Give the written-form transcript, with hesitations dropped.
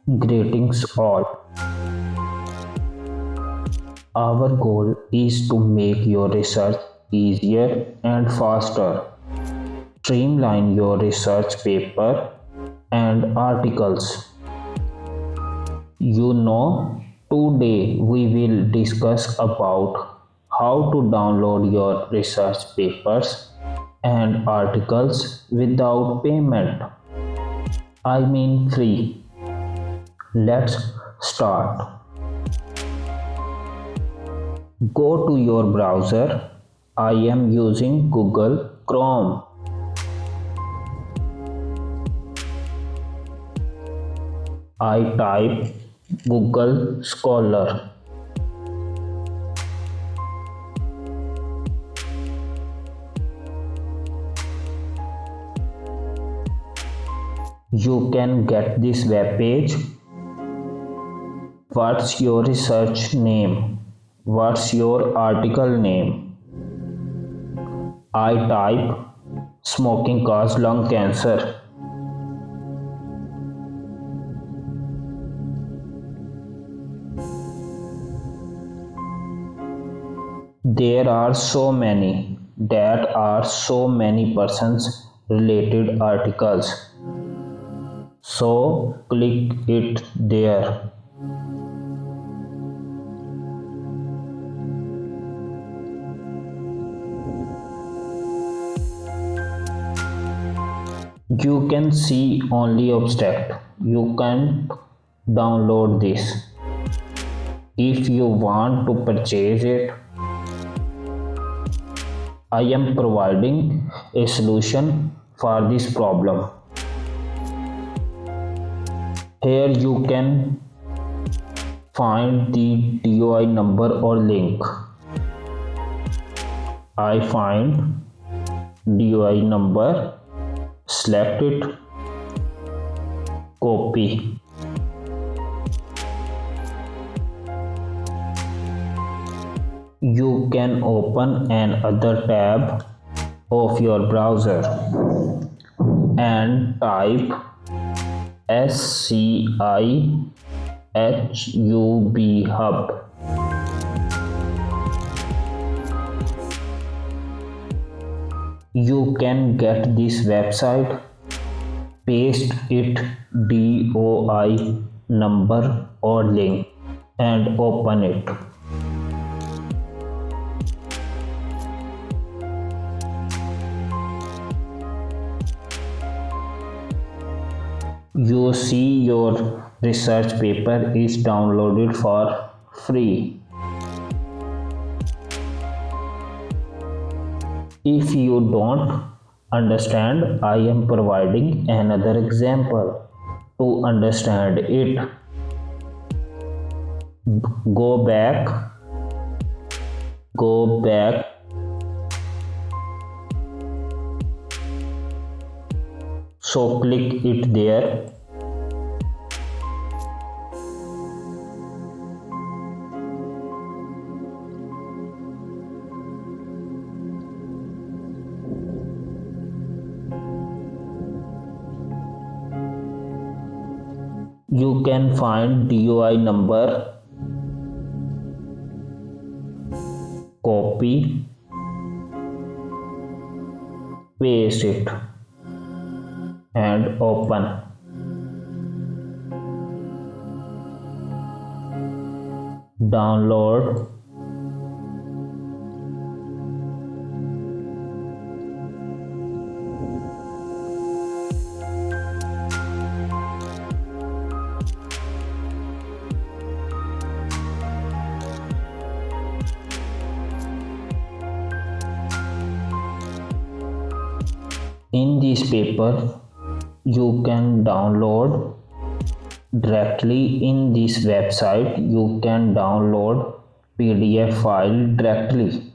Greetings all. Our goal is to make your research easier and faster. Streamline your research paper and articles. Today we will discuss about how to download your research papers and articles without payment. I mean free. Let's start. Go to your browser. I am using Google Chrome. I type Google Scholar. You can get this web page. What's your research name? What's your article name? I type smoking causes lung cancer. There are so many persons related articles. So click it there. You can see only abstract. You can't download this. If you want to purchase it, I am providing a solution for this problem. Here you can find the DOI number or link. I find DOI number, select it, copy. You can open another tab of your browser and type SCIHUB Hub. You can get this website, paste it DOI number or link and open it. You see your research paper is downloaded for free. If you don't understand, I am providing another example to understand it. Go back. So click it there. You can find DOI number, copy, paste it and open. Download. In this paper, you can download directly in this website. You can download PDF file directly.